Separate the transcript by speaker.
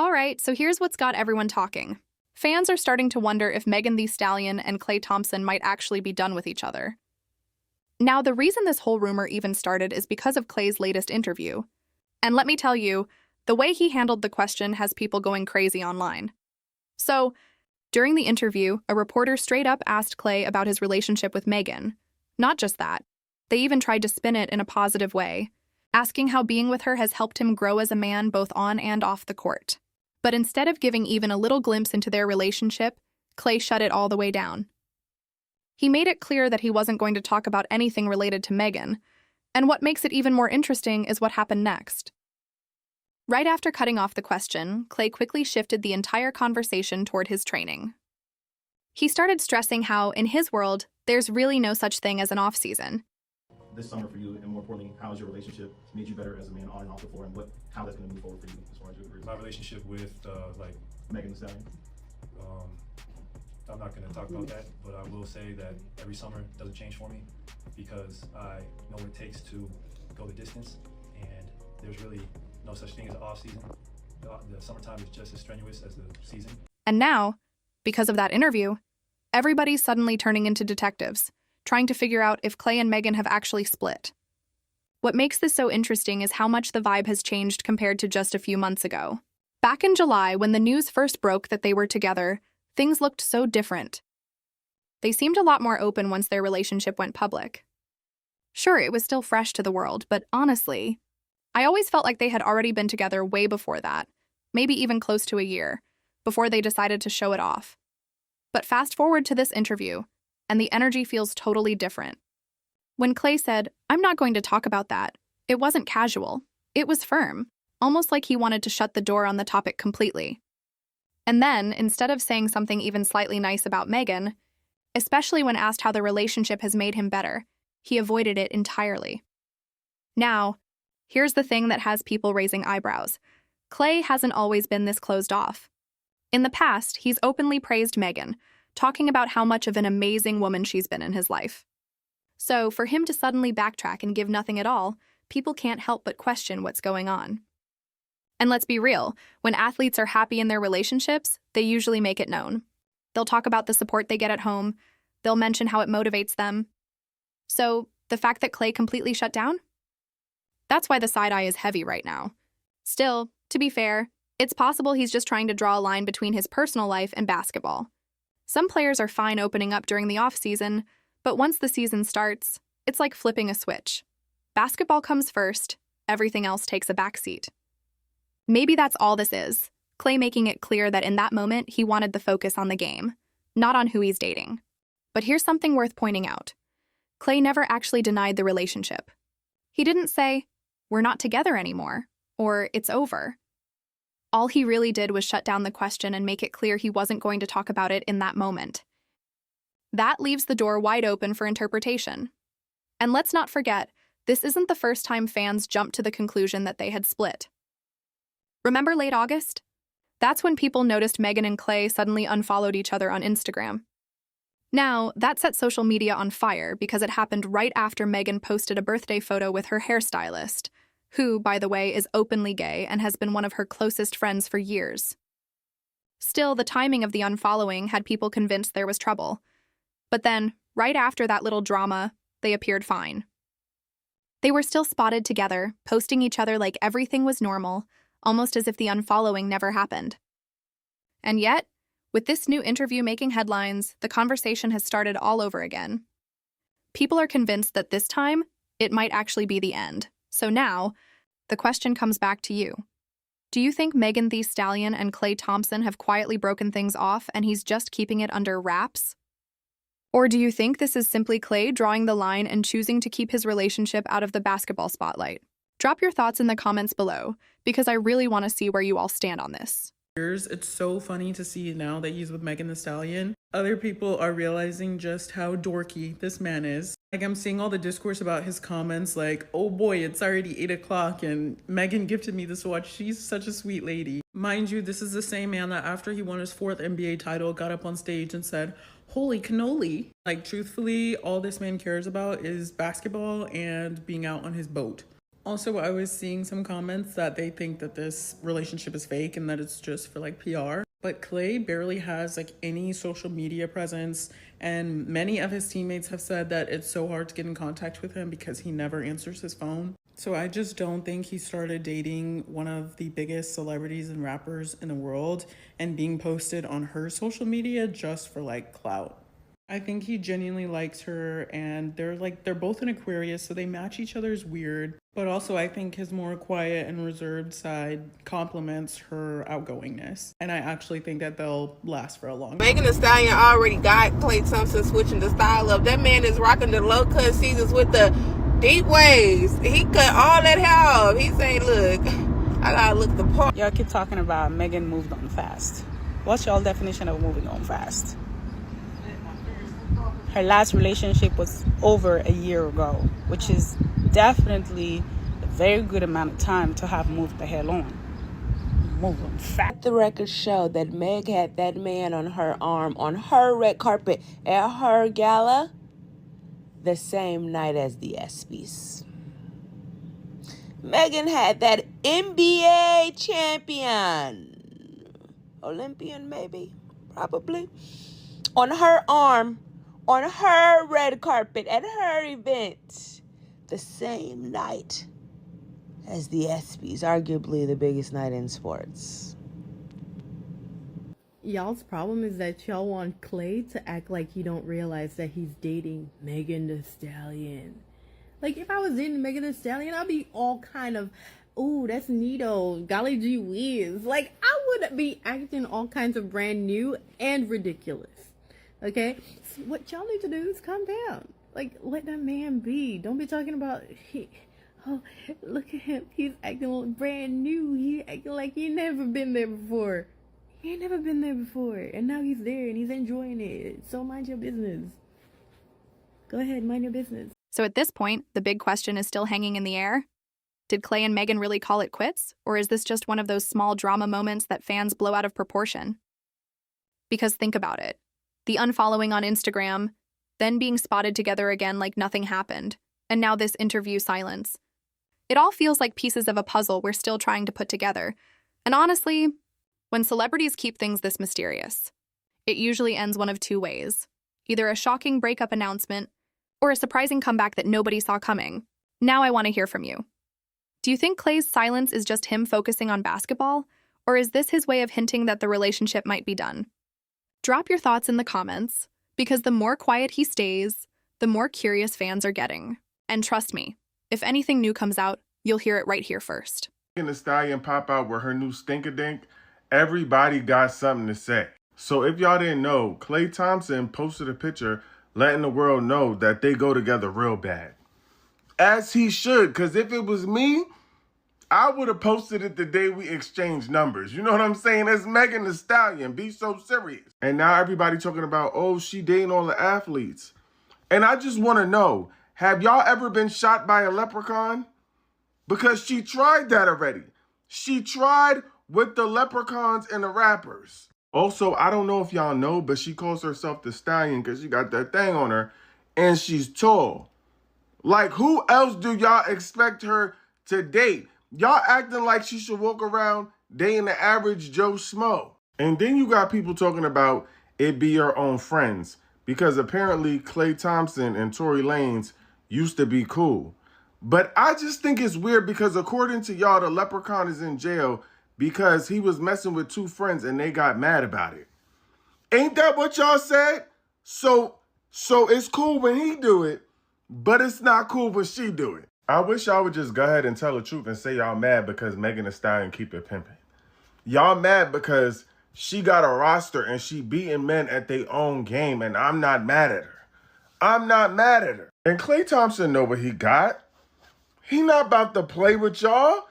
Speaker 1: All right, so here's what's got everyone talking. Fans are starting to wonder if Megan Thee Stallion and Klay Thompson might actually be done with each other. Now, the reason this whole rumor even started is because of Klay's latest interview. And let me tell you, the way he handled the question has people going crazy online. So, during the interview, a reporter straight up asked Klay about his relationship with Megan. Not just that, they even tried to spin it in a positive way, asking how being with her has helped him grow as a man both on and off the court. But instead of giving even a little glimpse into their relationship, Klay shut it all the way down. He made it clear that he wasn't going to talk about anything related to Megan, and what makes it even more interesting is what happened next. Right after cutting off the question, Klay quickly shifted the entire conversation toward his training. He started stressing how, in his world, there's really no such thing as an off-season.
Speaker 2: This summer for you, and more importantly, how has your relationship made you better as a man on and off the floor, and how that's going to move forward for you as far as your career?
Speaker 3: My relationship with
Speaker 2: Megan Thee Stallion.
Speaker 3: I'm not going to talk about that, but I will say that every summer doesn't change for me because I know what it takes to go the distance, and there's really no such thing as an off season. The summertime is just as strenuous as the season.
Speaker 1: And now, because of that interview, everybody's suddenly turning into detectives, trying to figure out if Klay and Megan have actually split. What makes this so interesting is how much the vibe has changed compared to just a few months ago. Back in July, when the news first broke that they were together, things looked so different. They seemed a lot more open once their relationship went public. Sure, it was still fresh to the world, but honestly, I always felt like they had already been together way before that, maybe even close to a year, before they decided to show it off. But fast forward to this interview, and the energy feels totally different. When Klay said, "I'm not going to talk about that," it wasn't casual. It was firm, almost like he wanted to shut the door on the topic completely. And then, instead of saying something even slightly nice about Megan, especially when asked how the relationship has made him better, he avoided it entirely. Now, here's the thing that has people raising eyebrows. Klay hasn't always been this closed off. In the past, he's openly praised Megan, talking about how much of an amazing woman she's been in his life. So, for him to suddenly backtrack and give nothing at all, people can't help but question what's going on. And let's be real, when athletes are happy in their relationships, they usually make it known. They'll talk about the support they get at home, they'll mention how it motivates them. So, the fact that Klay completely shut down? That's why the side-eye is heavy right now. Still, to be fair, it's possible he's just trying to draw a line between his personal life and basketball. Some players are fine opening up during the off-season, but once the season starts, it's like flipping a switch. Basketball comes first, everything else takes a backseat. Maybe that's all this is, Klay making it clear that in that moment he wanted the focus on the game, not on who he's dating. But here's something worth pointing out. Klay never actually denied the relationship. He didn't say, "We're not together anymore," or "It's over." All he really did was shut down the question and make it clear he wasn't going to talk about it in that moment. That leaves the door wide open for interpretation. And let's not forget, this isn't the first time fans jumped to the conclusion that they had split. Remember late August? That's when people noticed Megan and Klay suddenly unfollowed each other on Instagram. Now, that set social media on fire because it happened right after Megan posted a birthday photo with her hairstylist, who, by the way, is openly gay and has been one of her closest friends for years. Still, the timing of the unfollowing had people convinced there was trouble. But then, right after that little drama, they appeared fine. They were still spotted together, posting each other like everything was normal, almost as if the unfollowing never happened. And yet, with this new interview making headlines, the conversation has started all over again. People are convinced that this time, it might actually be the end. So now, the question comes back to you. Do you think Megan Thee Stallion and Klay Thompson have quietly broken things off and he's just keeping it under wraps? Or do you think this is simply Klay drawing the line and choosing to keep his relationship out of the basketball spotlight? Drop your thoughts in the comments below, because I really want to see where you all stand on this.
Speaker 4: It's so funny to see now that he's with Megan Thee Stallion. Other people are realizing just how dorky this man is. Like, I'm seeing all the discourse about his comments like, "Oh boy, it's already 8 o'clock and Megan gifted me this watch. She's such a sweet lady." Mind you, this is the same man that after he won his 4th NBA title got up on stage and said, "Holy cannoli." Like, truthfully, all this man cares about is basketball and being out on his boat. Also, I was seeing some comments that they think that this relationship is fake and that it's just for like PR. But Klay barely has like any social media presence, and many of his teammates have said that it's so hard to get in contact with him because he never answers his phone. So I just don't think he started dating one of the biggest celebrities and rappers in the world and being posted on her social media just for like clout. I think he genuinely likes her, and they're both an Aquarius, so they match each other's weird. But also I think his more quiet and reserved side complements her outgoingness. And I actually think that they'll last for a long time.
Speaker 5: Megan Thee Stallion already got Klay Thompson switching the style up. That man is rocking the low cut seasons with the deep waves. He cut all that hair off. He say, look, I gotta look the part.
Speaker 6: Y'all keep talking about Megan moved on fast. What's y'all definition of moving on fast? Her last relationship was over a year ago, which is definitely a very good amount of time to have moved the hell on. Move on fast.
Speaker 5: The records show that Meg had that man on her arm on her red carpet at her gala the same night as the ESPYs. Megan had that NBA champion, Olympian maybe, probably, on her arm, on her red carpet at her event the same night as the ESPYs, arguably the biggest night in sports.
Speaker 7: Y'all's problem is that y'all want Klay to act like he don't realize that he's dating Megan Thee Stallion. Like, if I was dating Megan Thee Stallion, I'd be all kind of, ooh, that's neato, golly gee whiz. Like, I would be acting all kinds of brand new and ridiculous. Okay? So what y'all need to do is calm down. Like, let that man be. Don't be talking about, oh, look at him. He's acting brand new. He acting like he never been there before. He ain't never been there before. And now he's there and he's enjoying it. So mind your business. Go ahead, mind your business.
Speaker 1: So at this point, the big question is still hanging in the air. Did Klay and Megan really call it quits? Or is this just one of those small drama moments that fans blow out of proportion? Because think about it. The unfollowing on Instagram, then being spotted together again like nothing happened, and now this interview silence. It all feels like pieces of a puzzle we're still trying to put together. And honestly, when celebrities keep things this mysterious, it usually ends one of two ways. Either a shocking breakup announcement or a surprising comeback that nobody saw coming. Now I want to hear from you. Do you think Klay's silence is just him focusing on basketball, or is this his way of hinting that the relationship might be done? Drop your thoughts in the comments, because the more quiet he stays, the more curious fans are getting. And trust me, if anything new comes out, you'll hear it right here first.
Speaker 8: Megan Thee Stallion pop out with her new Stink-a-Dink, everybody got something to say. So if y'all didn't know, Klay Thompson posted a picture letting the world know that they go together real bad. As he should, because if it was me, I would have posted it the day we exchanged numbers. You know what I'm saying? It's Megan Thee Stallion. Be so serious. And now everybody talking about, oh, she dating all the athletes. And I just want to know, have y'all ever been shot by a leprechaun? Because she tried that already. She tried with the leprechauns and the rappers. Also, I don't know if y'all know, but she calls herself the Stallion because she got that thing on her. And she's tall. Like, who else do y'all expect her to date? Y'all acting like she should walk around dating the average Joe Schmo. And then you got people talking about it be your own friends. Because apparently Klay Thompson and Tory Lanez used to be cool. But I just think it's weird because according to y'all, the leprechaun is in jail because he was messing with two friends and they got mad about it. Ain't that what y'all said? So it's cool when he do it, but it's not cool when she do it. I wish y'all would just go ahead and tell the truth and say y'all mad because Megan Thee Stallion keep it pimping. Y'all mad because she got a roster and she beating men at their own game, and I'm not mad at her. I'm not mad at her. And Klay Thompson know what he got. He not about to play with y'all.